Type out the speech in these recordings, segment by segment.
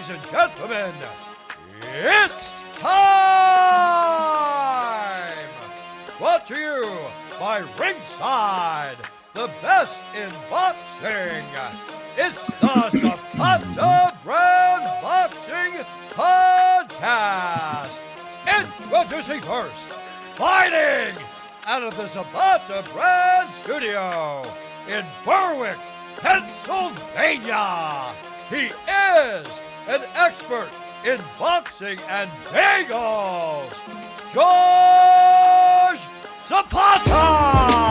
Ladies and gentlemen, it's time! Brought to you by Ringside, the best in boxing. It's the Zapata Brand Boxing Podcast. Introducing first, fighting out of the Zapata Brand Studio in Berwick, Pennsylvania. He is an expert in boxing and bagels, George Zapata!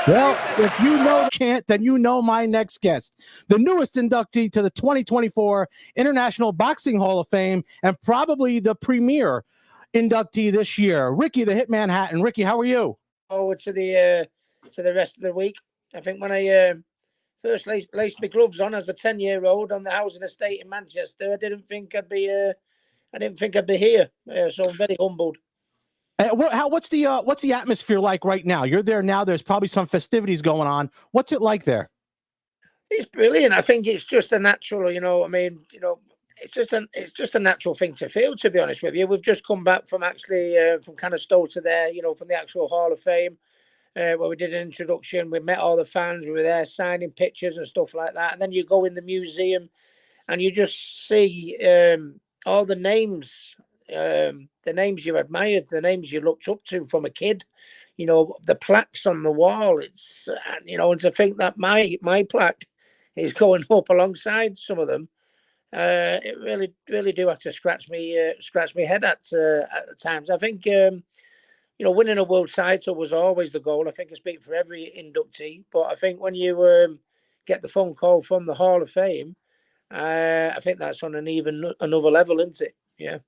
Well, if you know the chant, then you know my next guest, the newest inductee to the 2024 International Boxing Hall of Fame and probably the premier inductee this year, Ricky the Hitman Hatton. Ricky, how are you? Forward to the rest of the week. I think when I first laced my gloves on as a 10-year-old on the housing estate in Manchester, I didn't think I'd be here. So I'm very humbled. What's the atmosphere like right now? You're there now. There's probably some festivities going on. What's it like there? It's brilliant. I think it's just a natural, it's just a natural thing to feel, to be honest with you. We've just come back from from Canastota there, from the actual Hall of Fame, where we did an introduction. We met all the fans. We were there signing pictures and stuff like that. And then you go in the museum and you just see all the names you admired, the names you looked up to from a kid, the plaques on the wall. It's, and to think that my plaque is going up alongside some of them, it really do have to scratch me head at times. I think, winning a world title was always the goal. I think I speak for every inductee, but I think when you get the phone call from the Hall of Fame, I think that's on another level, isn't it? Yeah.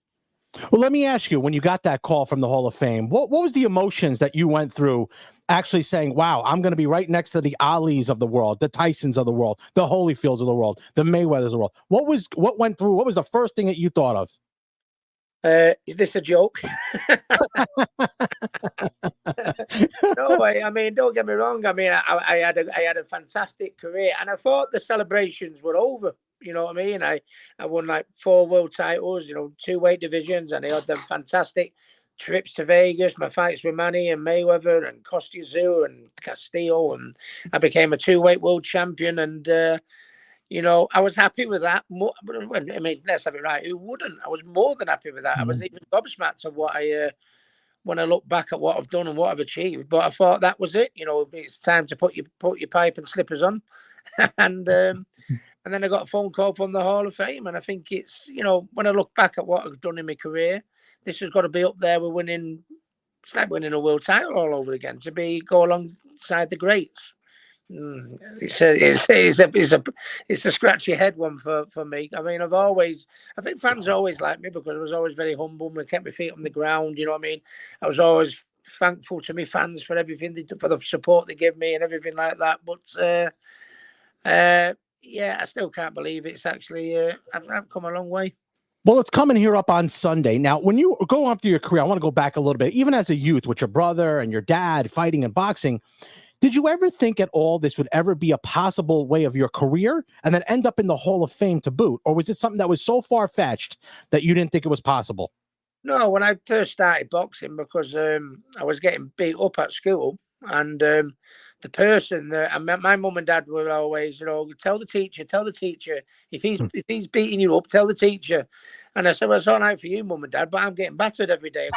Well, let me ask you, when you got that call from the Hall of Fame, what was the emotions that you went through actually saying, wow, I'm going to be right next to the Alis of the world, the Tysons of the world, the Holyfields of the world, the Mayweathers of the world? What was the first thing that you thought of? Is this a joke? No, I mean, don't get me wrong. I mean, I had a fantastic career, and I thought the celebrations were over. You know what I mean? I won like 4 world titles, 2 weight divisions, and I had them fantastic trips to Vegas, my fights with Manny and Mayweather and Costa and Castillo, and I became a 2-weight world champion. And I was happy with that. I mean, let's have it right. Who wouldn't? I was more than happy with that. Mm-hmm. I was even gobsmacked of what when I look back at what I've done and what I've achieved. But I thought that was it. It's time to put your pipe and slippers on, and then I got a phone call from the Hall of Fame. And I think it's, when I look back at what I've done in my career, this has got to be up there with winning. It's like winning a world title all over again, to go alongside the greats. It's a scratch your head one for me. I mean, I think fans always liked me because I was always very humble and kept my feet on the ground. You know what I mean? I was always thankful to my fans for everything for the support they give me and everything like that. But yeah, I still can't believe it's actually I've come a long way. Well, it's coming here up on Sunday. Now, when you go after your career, I want to go back a little bit. Even as a youth with your brother and your dad fighting and boxing, did you ever think at all this would ever be a possible way of your career and then end up in the Hall of Fame to boot? Or was it something that was so far-fetched that you didn't think it was possible? No, when I first started boxing, because I was getting beat up at school, and the person my mum and dad were always, tell the teacher if he's beating you up, tell the teacher. And I said, well, it's all right for you, mum and dad, but I'm getting battered every day.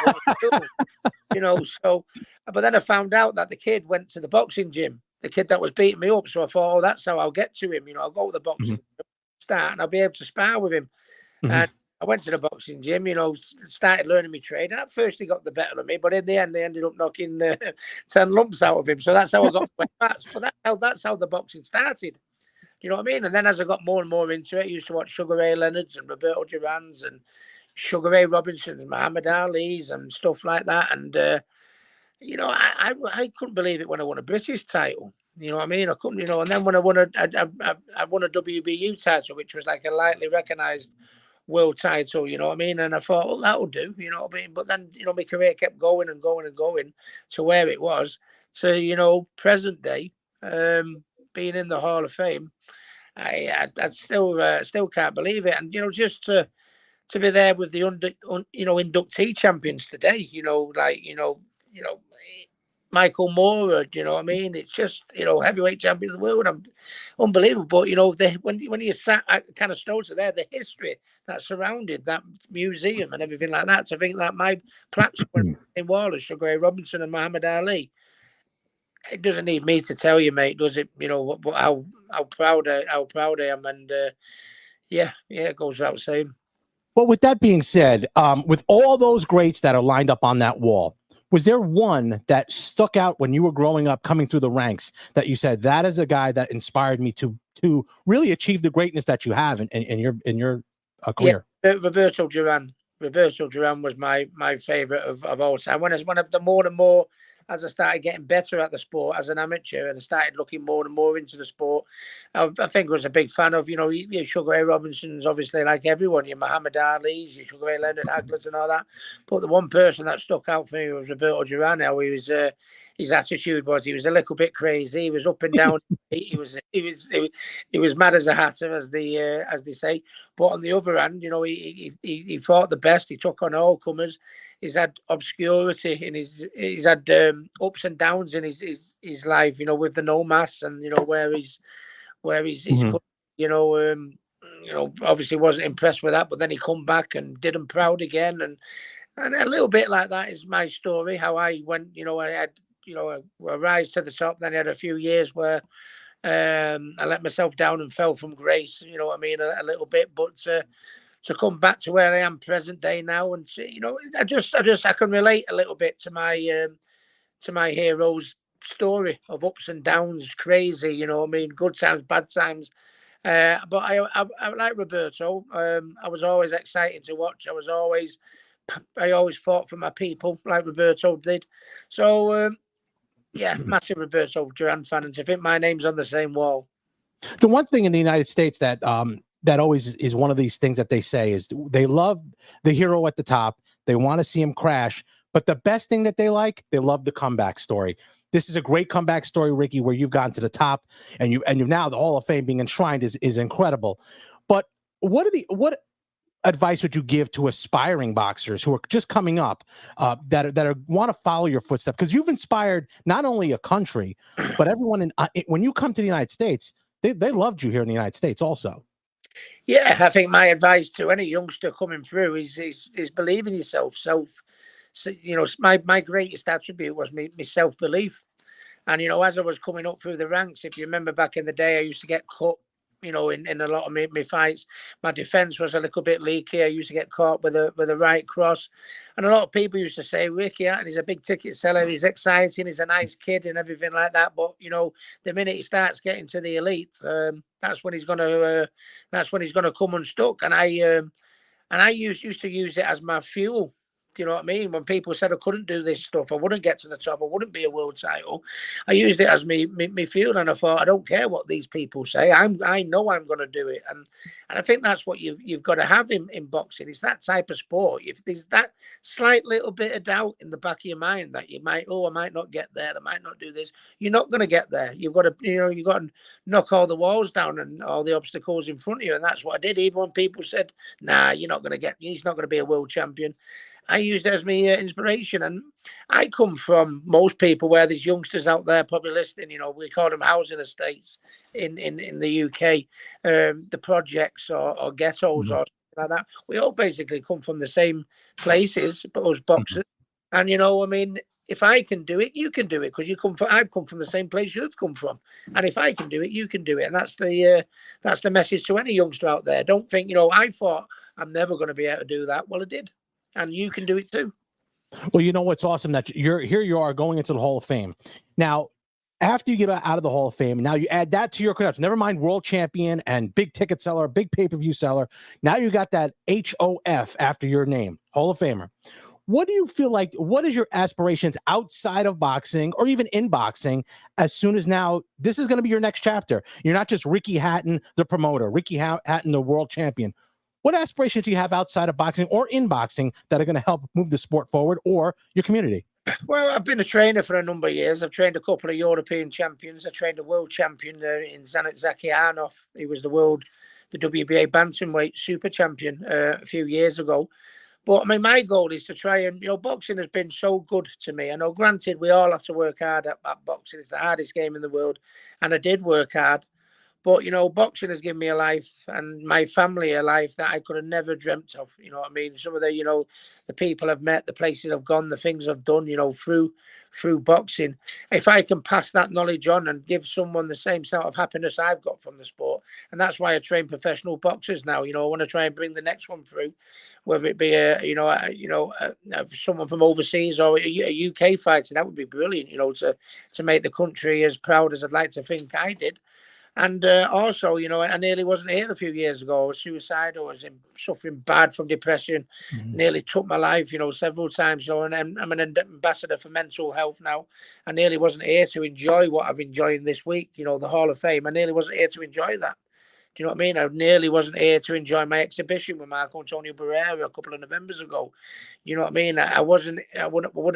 So, but then I found out that the kid went to the boxing gym, the kid that was beating me up. So I thought, oh, that's how I'll get to him. I'll go to the boxing gym, start, and I'll be able to spar with him. Mm-hmm. And I went to the boxing gym, started learning my trade. And at first he got the better of me, but in the end, they ended up knocking 10 lumps out of him. So that's how I got my bats. But that's how the boxing started. You know what I mean? And then as I got more and more into it, I used to watch Sugar Ray Leonard's and Roberto Duran's and Sugar Ray Robinson's, Muhammad Ali's and stuff like that. And I couldn't believe it when I won a British title. You know what I mean? I couldn't, and then when I won I won a WBU title, which was like a lightly recognised world title, you know what I mean? And I thought, well, that'll do, you know what I mean? But then, my career kept going and going and going to where it was. To, present day, being in the Hall of Fame, I still can't believe it. And, just to be there with the inductee champions today, Michael Moore, you know what I mean? It's just, heavyweight champion of the world. Unbelievable. But, when you sat at kind of Stones there, the history that surrounded that museum and everything like that, to think that my plaques were in Wallace, Sugar Ray Robinson and Muhammad Ali, it doesn't need me to tell you, mate, does it? How proud I am. And, it goes without saying. Well, with that being said, with all those greats that are lined up on that wall, was there one that stuck out when you were growing up, coming through the ranks, that you said, that is a guy that inspired me to really achieve the greatness that you have in your career? Yeah, Roberto Duran. Roberto Duran was my favorite of all time. When I've done more and more, as I started getting better at the sport as an amateur, and I started looking more and more into the sport, I think I was a big fan of, your Sugar Ray Robinsons, obviously, like everyone, your Muhammad Ali's, your Sugar Ray Leonard Haglers and all that. But the one person that stuck out for me was Roberto Duran. How he was, his attitude was, he was a little bit crazy. He was up and down. he was mad as a hatter, as they say. But on the other hand, he fought the best. He took on all comers. He's had obscurity in he's had ups and downs in his life, with the no mass, and where he's obviously wasn't impressed with that, but then he come back and did him proud again, and a little bit like that is my story. How I went, I had a rise to the top. Then I had a few years where I let myself down and fell from grace. You know what I mean, a little bit, but. To come back to where I am present day now, and I can relate a little bit to my hero's story of ups and downs, crazy, good times, bad times. But I like Roberto. I was always excited to watch. I always fought for my people like Roberto did. So massive Roberto Duran fan, and to think my name's on the same wall. The one thing in the United States that always is one of these things that they say is they love the hero at the top. They want to see him crash. But the best thing that they love the comeback story. This is a great comeback story, Ricky, where you've gotten to the top and you've now the Hall of Fame being enshrined is incredible. But what advice would you give to aspiring boxers who are just coming up that want to follow your footsteps? Because you've inspired not only a country, but everyone when you come to the United States, they loved you here in the United States also. Yeah, I think my advice to any youngster coming through is believe in yourself. My greatest attribute was my self-belief. And, as I was coming up through the ranks, if you remember back in the day, I used to get cut, in a lot of my fights. My defense was a little bit leaky. I used to get caught with a right cross. And a lot of people used to say, Ricky Hatton, he's a big ticket seller. He's exciting. He's a nice kid and everything like that. But, the minute he starts getting to the elite, that's when he's going to come unstuck. And I used to use it as my fuel. Do you know what I mean? When people said I couldn't do this stuff, I wouldn't get to the top, I wouldn't be a world title, I used it as me fuel, and I thought, I don't care what these people say. I know I'm going to do it, and I think that's what you've got to have in boxing. It's that type of sport. If there's that slight little bit of doubt in the back of your mind that I might not get there, I might not do this, you're not going to get there. You've got to knock all the walls down and all the obstacles in front of you, and that's what I did. Even when people said, "Nah, he's not going to be a world champion," I used it as my inspiration. And I come from most people where there's youngsters out there probably listening, we call them housing estates in the UK, the projects or ghettos or something like that. We all basically come from the same places, but us boxers. And, if I can do it, you can do it, because I've come from the same place you've come from. And if I can do it, you can do it. And that's the message to any youngster out there. Don't think, I thought I'm never going to be able to do that. Well, I did. And you can do it too. Well, what's awesome that you are going into the Hall of Fame. Now, after you get out of the Hall of Fame, now you add that to your credentials. Never mind world champion and big ticket seller, big pay-per-view seller. Now you got that HOF after your name, Hall of Famer. what do you feel like? What is your aspirations outside of boxing or even in boxing? As soon as now, this is going to be your next chapter. You're not just Ricky Hatton, the promoter, Ricky Hatton, the world champion. What aspirations do you have outside of boxing or in boxing that are going to help move the sport forward or your community? Well, I've been a trainer for a number of years. I've trained a couple of European champions. I trained a world champion in Zakianov. He was the WBA bantamweight super champion a few years ago. But I mean, my goal is to try and, boxing has been so good to me. I know, granted, we all have to work hard at boxing. It's the hardest game in the world. And I did work hard. But, boxing has given me a life and my family a life that I could have never dreamt of. You know what I mean? Some of the people I've met, the places I've gone, the things I've done, through boxing. If I can pass that knowledge on and give someone the same sort of happiness I've got from the sport, and that's why I train professional boxers now. I want to try and bring the next one through, whether it be someone from overseas or a UK fighter. That would be brilliant. To make the country as proud as I'd like to think I did. And also, I nearly wasn't here a few years ago. I was suicidal. I was suffering bad from depression. Mhm. Nearly took my life, several times. And I'm an ambassador for mental health now. I nearly wasn't here to enjoy what I've enjoyed this week, the Hall of Fame. I nearly wasn't here to enjoy that. Do you know what I mean? I nearly wasn't here to enjoy my exhibition with Marco Antonio Barrera a couple of Novembers ago. You know what I mean? I wouldn't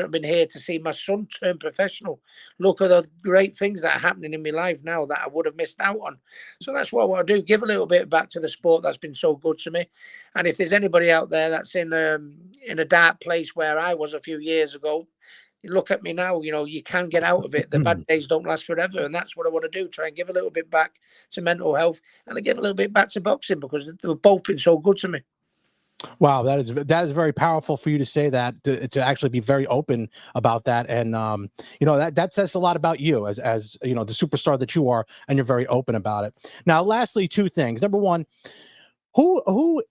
have been here to see my son turn professional. Look at the great things that are happening in my life now that I would have missed out on. So that's what I want to do. Give a little bit back to the sport that's been so good to me. And if there's anybody out there that's in a dark place where I was a few years ago, you look at me now, you can get out of it. The bad days don't last forever. And that's what I want to do. Try and give a little bit back to mental health and I give a little bit back to boxing because they've both been so good to me. Wow, that is very powerful for you to say that, to actually be very open about that. And that says a lot about you as the superstar that you are, and you're very open about it. Now, lastly, two things. Number one, who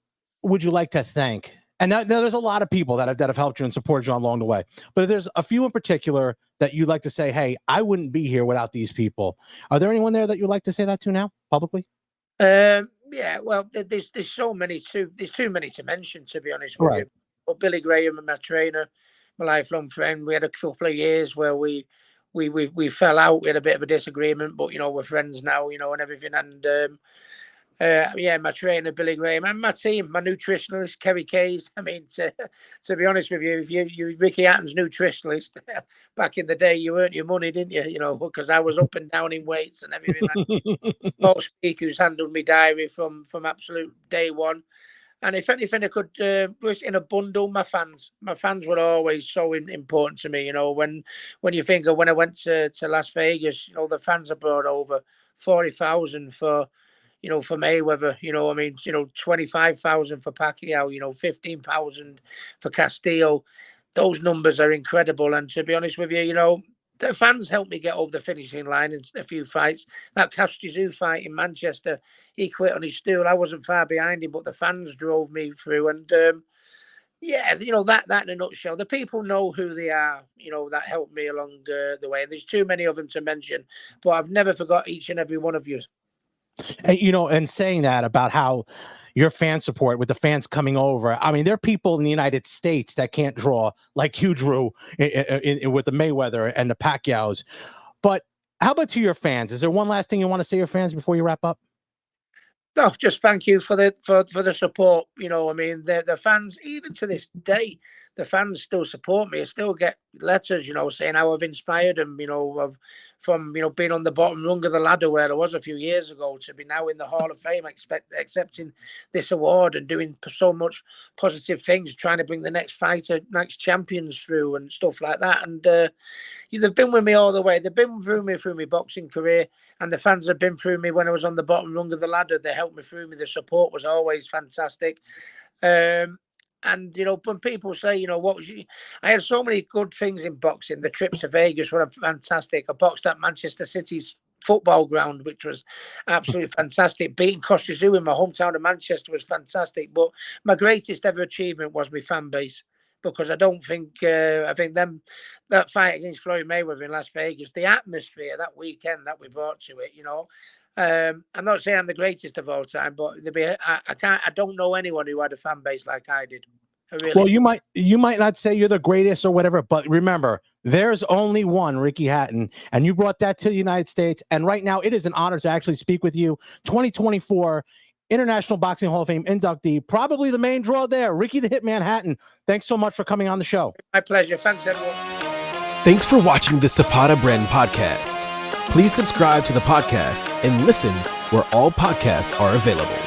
would you like to thank? And now there's a lot of people that have helped you and supported you along the way. But if there's a few in particular that you'd like to say, hey, I wouldn't be here without these people. Are there anyone there that you'd like to say that to now publicly? Yeah, well, there's so many there's too many to mention, to be honest with you. Well, Billy Graham and my trainer, my lifelong friend, we had a couple of years where we fell out. We had a bit of a disagreement, but we're friends now, and everything. And my trainer Billy Graham and my team, my nutritionalist Kerry Kays. I mean, to be honest with you, if you Ricky Hatton's nutritionalist back in the day, you earned your money, didn't you? Because I was up and down in weights and everything. Paul Speak, who's handled me diary from absolute day one. And if anything, I could was in a bundle. My fans were always so important to me. When you think of when I went to Las Vegas, the fans have brought over 40,000 for Mayweather, 25,000 for Pacquiao, 15,000 for Castillo. Those numbers are incredible. And to be honest with you, the fans helped me get over the finishing line in a few fights. That Castizu fight in Manchester, he quit on his stool. I wasn't far behind him, but the fans drove me through. And that in a nutshell. The people know who they are, that helped me along the way. And there's too many of them to mention, but I've never forgot each and every one of you. And saying that about how your fan support with the fans coming over. I mean, there are people in the United States that can't draw like you drew with the Mayweather and the Pacquiaos. But how about to your fans? Is there one last thing you want to say to your fans before you wrap up? No, just thank you for the support. The fans, even to this day, the fans still support me. I still get letters, saying how I've inspired them, from being on the bottom rung of the ladder where I was a few years ago to be now in the Hall of Fame, accepting this award and doing so much positive things, trying to bring the next fighter, next champions through and stuff like that. And they've been with me all the way. They've been through my boxing career, and the fans have been through me when I was on the bottom rung of the ladder. They helped me through me. The support was always fantastic. And when people say, I had so many good things in boxing. The trips to Vegas were fantastic. I boxed at Manchester City's football ground, which was absolutely fantastic. Beating Costa-Zoo in my hometown of Manchester was fantastic. But my greatest ever achievement was my fan base, because I think that fight against Floyd Mayweather in Las Vegas, the atmosphere that weekend that we brought to it, I'm not saying I'm the greatest of all time, but I don't know anyone who had a fan base like I did. Well, you might not say you're the greatest or whatever, but remember, there's only one Ricky Hatton, and you brought that to the United States. And right now, it is an honor to actually speak with you. 2024 International Boxing Hall of Fame inductee, probably the main draw there, Ricky the Hitman Hatton. Thanks so much for coming on the show. My pleasure. Thanks, everyone. Thanks for watching the Zapata Brand podcast. Please subscribe to the podcast and listen where all podcasts are available.